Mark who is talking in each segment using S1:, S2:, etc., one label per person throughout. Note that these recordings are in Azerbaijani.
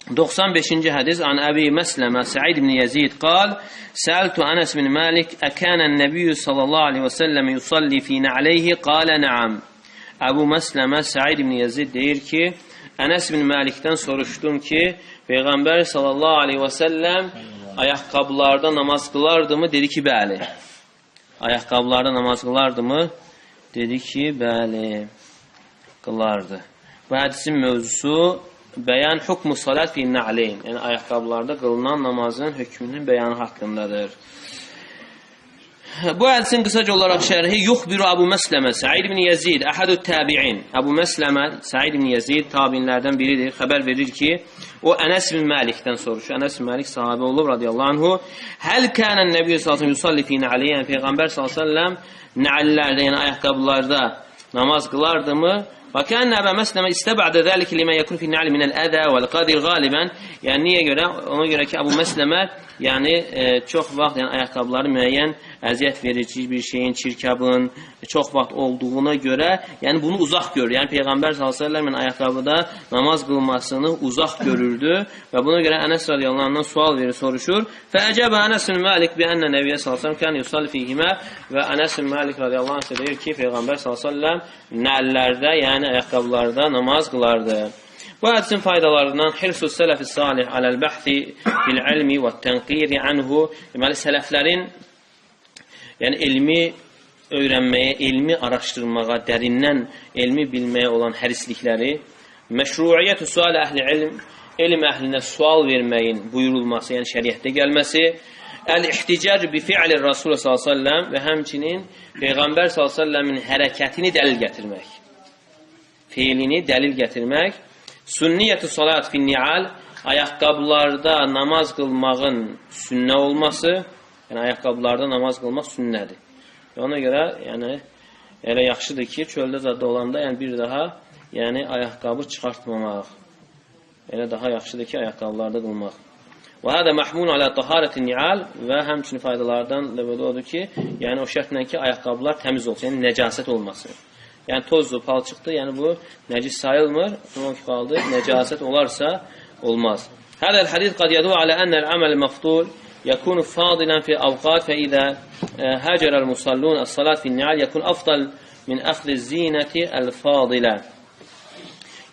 S1: 95-ci hədis an Əbi Məsləmə Səid ibn Yezid qal Səltu Ənəs bin Məlik əkənən Nəbiyyü sallallahu aleyhi və səlləm yusalli fi na'leyhi qalə nəam. Əbu Məsləmə Səid ibn Yezid deyir ki, Ənəs bin Məlikdən soruşdum ki, Peyğəmbər sallallahu aleyhi və səlləm ayaqqabılarda namaz qılardımı? Dedi ki, bəli. Ayaqqabılarda namaz qılardımı? Dedi ki, bəli, qılardı. Bu hədisin mövzusu bəyan hukmu salat fi na'leyn. Yəni, ayaqqabılarda qılınan namazın hökmünün bəyanı haqqındadır. Bu hədisin qısaca olaraq şərhi yuxbiru Əbu Məsləmə Səid ibn Yezid, əhədü təbi'in. Əbu Məsləmə Səid ibn Yezid tabinlərdən biridir. Xəbər verir ki, o Ənəs bin Məlikdən soruşur. Ənəs bin Məlik sahabə olub radiyallahu anhu. Həl kənən Nəbiyyü sallallahu yusalli fi na'leyn. Yəni, Peyğəmbər sallallahu aleyhi ve sellem na'llərdə, yəni ayaqqabılarda namaz qılardımı? Və kənə Əbə Məsləmə istəbədə zəlik limə yəkun fi na'li minəl ədə vəl-qadir qalibən. Yəni, niyə görə? Ona görə ki, Əbu Məsləmə yəni çox vaxt yəni, ayaqqabıları müəyyən əziyyət verici bir şeyin, çirkabın çox vaxt olduğuna görə yəni bunu uzaq görür. Yəni Peyğəmbər s.ə.v ayaqqabıda namaz qılmasını uzaq görürdü və buna görə Ənəs radiyallahu anhdan sual verir, soruşur. Fəəcəbə Ənəs bin Məlik bi ənə Nəbiyyə s.ə.v kən yusalli fihimə və Ənəs bin Məlik radiyallahu anh deyir ki, Peyğəmbər s.ə.v nəllərdə, yəni ayaqqabılarda namaz qılardı. Bu hədisin faydalarından hirsus sələf-i salih aləl-bəhthi fil-ilmi və tənqiri anhu. Deməli, sələflərin yəni elmi öyrənməyə, elmi araşdırmağa, dərindən elmi bilməyə olan hərislikləri, məşruiyyət-ü sual əhli ilm, elm əhlinə sual verməyin buyurulması, yəni şəriətdə gəlməsi, əl-ihticar bi fi'li Rasulü s.ə.v və həmçinin Peyğəmbər s.ə.v-in hərəkətini dəlil gətirmək, fiilini dəlil gətirmək, sünniyyət-ü salat fin-ni'al, ayaqqabılarda namaz qılmağın sünnə olması, yəni ayaqqabılarda namaz qılmaq sünnədir. Və ona görə, yəni elə yaxşıdır ki, çöldə zadda olanda yəni bir daha yəni ayaqqabı çıxartmamaq. Elə daha yaxşıdır ki, ayaqqabılarda qılmaq. Və hədə məhmun alə taharətin-ni'al və həmçinin faydalardan da belə odur ki, yəni o şərtlə ki, ayaqqabılar təmiz olsun, yəni nəcasət olması. Yəni tozdur, palçıqdır, yəni bu nəcis sayılmır, o ki qaldı, nəcasət olarsa olmaz. Hədəl hədid qad yədu alə ənəl əməl məftul yəkunu fadilan fi avqat və idə həcərəl musallun əs-salat fin-ni'al yəkun afdal min əxli zinəti əl-fadilə.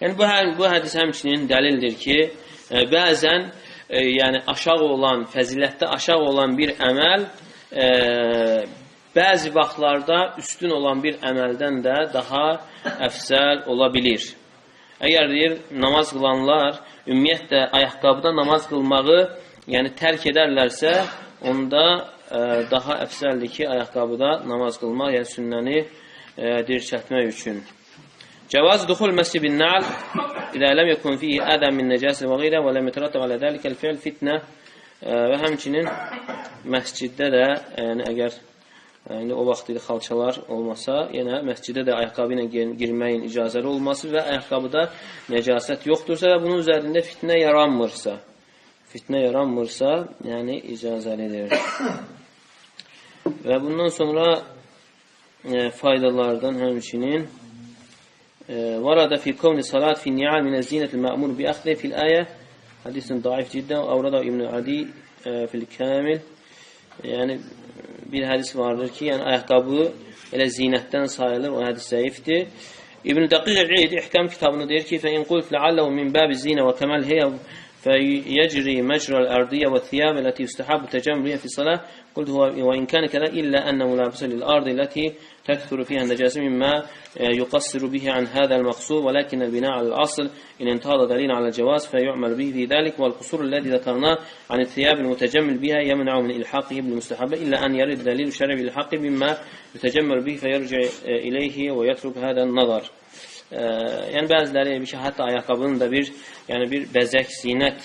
S1: Yəni bu hədis həmçinin dəlildir ki, bəzən yəni aşağı olan, fəzilətdə aşağı olan bir əməl bəzi vaxtlarda üstün olan bir əməldən də daha əfsəl ola bilir. Əgər deyir, namaz qılanlar ümumiyyətlə ayaqqabıda namaz qılmağı yəni tərk edərlərsə, onda daha əfsəldir ki, ayaqqabıda namaz qılmaq, yəni sünnəni dirçətmək üçün. Cəvaz duxul məscid-bin na'l idə ləm yekun fihi ədəm min nəcəsə və qeyrə və ləm yetərətəb alə dəlikəl fi'l fitnə və həmçinin məsciddə də, yəni əgər o vaxt xalçalar olmasa, yenə məscidə də ayaqqabı ilə girməyin icazəli olması və ayaqqabıda nəcasət yoxdursa və bunun üzərində fitnə yaranmırsa, yəni icazəlidir. Və bundan sonra faydalardan həmçinin varada fi kavni salat fi ni'al min az-zinətil ma'mur bi əxdi fil ayə hadisin daif ciddən avrada İbn-i Adi fil kamil. Yəni bir hədis vardır ki, yəni ayaqqabı elə zinətdən sayılır, o hədis zəifdir. İbn-i Dəqiq-i İhkam kitabını deyir ki, فَاِنْ قُلْتْ لَعَلَّهُ مِنْ بَابِ الزِّينَ وَكَمَلْ هَيَ فَيَجْرِي مَجْرَى الْأَرْضِيَّ وَالثِّيَابِ التي يستحب التجمل بها في الصلاة قلت هو وإن كان كذا إلا أن ملابسة للأرض التي تكثر فيها النجاسة مما يقصر به عن هذا المقصود ولكن البناء على الأصل إن انتهض دليل على الجواز فيعمل به في ذلك والقصور الذي ذكرناه عن الثياب المتجمل بها يمنع من إلحاقه بالمستحبة إلا أن يرد دليل الشرع بالحق مما يتجمل به فيرجع إليه ويترك هذا النظر. Yəni bəziləri bir şey, hətta ayaqqabının da bir bəzək, zinət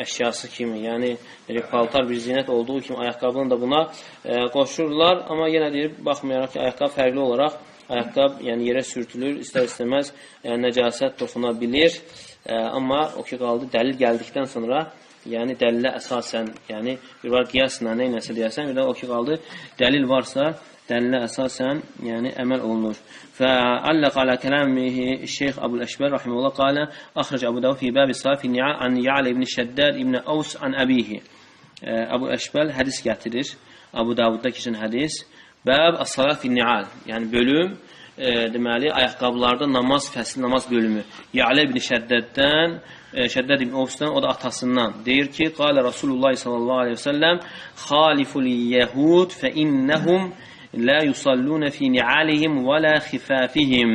S1: əşyası kimi, yəni paltar bir zinət olduğu kimi ayaqqabını da buna qoşurlar. Amma yenə deyir, baxmayaraq ki, ayaqqab fərqli olaraq ayaqqab yəni yerə sürtülür, istər-istəməz nəcasət toxuna bilir. Amma o ki qaldı, dəlil gəldikdən sonra, yəni dəlilə əsasən, yəni bir var qiyasla, neynəsə deyəsən, bir də o ki qaldı, dəlil varsa, dəlilə əsasən, yəni əməl olunur. Fəalləq alə kələmihi Şeyx Əbul Əşbər rahimehullah qalə axrac Əbu Davud fi bəbi safi ni'a an Ya'la ibn Şəddad ibn Aws an əbihi. Əbu Əşbəl hədis gətirir. Əbu Davudda keçən hədis. Bəb as-salat fi ni'al. Yəni bölüm deməli ayaqqabılarda namaz fəsli, namaz bölümü. Ya'la ibn Şəddaddan, Şəddad ibn Avsdan, o da atasından. Deyir ki, qalə Rasulullah sallallahu aleyhi ve sellem xaliful yəhud fə innəhum la yusalluna fi ni'alihim və la xifafihim.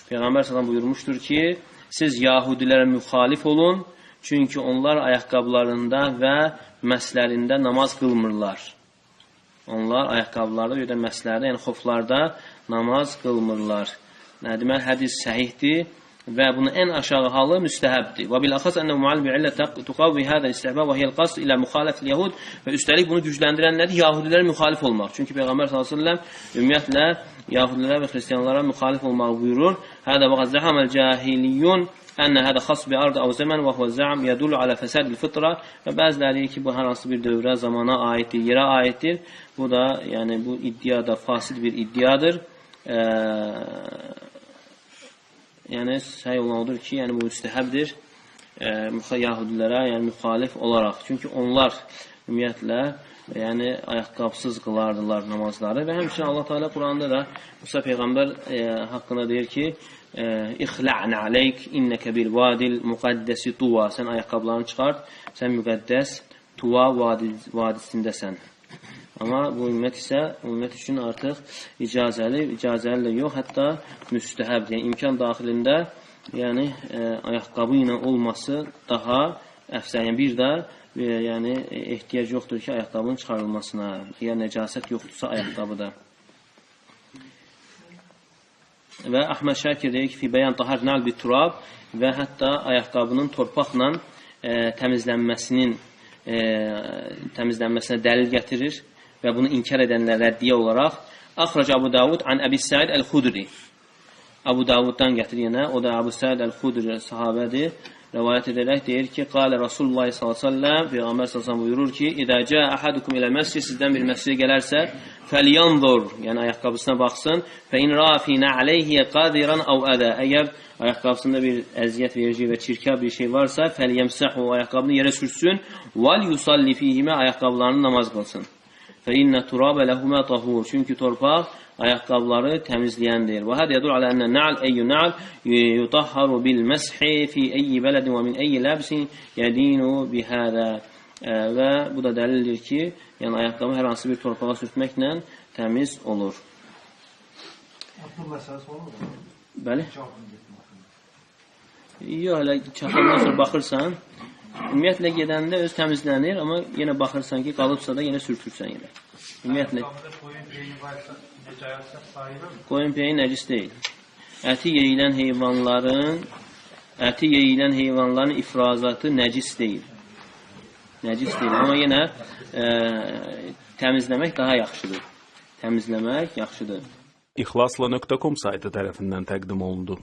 S1: Peyğəmbər sallallahu buyurmuşdur ki, siz yahudilərə müxalif olun, çünki onlar ayaqqabılarında və məslərində namaz qılmırlar. Onlar ayaqqabılarda, bir də məslərdə, yəni xoflarda namaz qılmırlar. Deməli, hədis səhihdir və bunun ən aşağı halı müstəhəbdir. Və biləxas ənəv müallim bi'illə tuqavvi hədə istəhbə və hiyəl qasd ilə müxalifil yahud və üstəlik bunu gücləndirən nədir? Yahudilərə müxalif olmaq. Çünki Peyğəmbər s.ə.v ümumiyyətlə yahudilərə və xristiyanlara müxalif olmaq buyurur. Hədə və qəzzəhəməl cahiliyyun ənə hədə xas bi ardı əv zəmən və huvə zəam yədullu alə fəsədil fıtra və bəziləri ki, bu hər hansı bir dövrə, zamana aiddir, yerə aiddir. Bu da, yəni bu iddia da fasid bir iddiadır. Yəni səhi olan odur ki, yəni bu müstəhəbdir yahudilərə, yəni müxalif olaraq. Çünki onlar ümumiyyətlə yəni ayaqqabsız qılardılar namazları və həmçinin Allah Teala Quranda da Musa Peyğəmbər haqqında deyir ki, İxla'na aleyk innəkə bil vadil müqəddəsi tuva. Sən ayaqqablarını çıxart, sən müqəddəs tuva vadisindəsən. Amma bu ümmət isə, ümmət üçün artıq icazəli də yox, hətta müstəhəbdir. Yəni, imkan daxilində yəni, ayaqqabı ilə olması daha əfsəl. Yəni, bir də yəni, ehtiyac yoxdur ki, ayaqqabının çıxarılmasına. Ya nəcasət yoxdursa ayaqqabıda. Və Əhməd Şəkir deyir ki, fi bəyan tahar nal bi turab və hətta ayaqqabının torpaqla təmizlənməsinə dəlil gətirir və bunu inkar edənlər rəddiyə olaraq Axrac Əbu Davud an Əbi Səid Əl-Xudri. Əbu Davuddan gətirir yenə, o da Əbu Səid Əl-Xudri sahabədir. Rəvayət edərək deyir ki, qalə Rasulullah s.ə.v Peyğəmbər s.ə.v buyurur ki, İdə cə əhədukum ilə məscid, sizdən bir məscidə gələrsə, fəlyanzur, yəni ayaqqabısına baxsın, fə in rafinə aleyhiyə qadiran əv ədə. Əgər ayaqqabısında bir əziyyət verici və çirkab bir şey varsa, fəlyəmsəhu, ayaqqabını yerə sürsün, vəl yusalli fihimə, ayaqqablarını namaz qılsın. Fə innə turabə ləhumə tahur, çünki torpaq ayaqqabları təmizləyəndir. Və hədə yədur alə ənə nə'l əyyü nə'l yutahharu bil məshi fi əyyi bələdin və min əyyi ləbsin yədinu bihədə. Və bu da dəlildir ki, yəni ayaqqabı hər hansı bir torpağa sürtməklə təmiz olur.
S2: Bu məsələsi olur mu?
S1: Bəli. Yox, elə çaxandan sonra baxırsan, ümumiyyətlə gedəndə öz təmizlənir, amma yenə baxırsan ki, qalıbsa da yenə sürtürsən yenə. Ümumiyyətlə qoyun peyi nəcis deyil. Əti yeyilən heyvanların ifrazatı nəcis deyil. Nəcis deyil, amma yenə təmizləmək daha yaxşıdır. Təmizləmək yaxşıdır.
S3: İxlasla.com saytı tərəfindən təqdim olundu.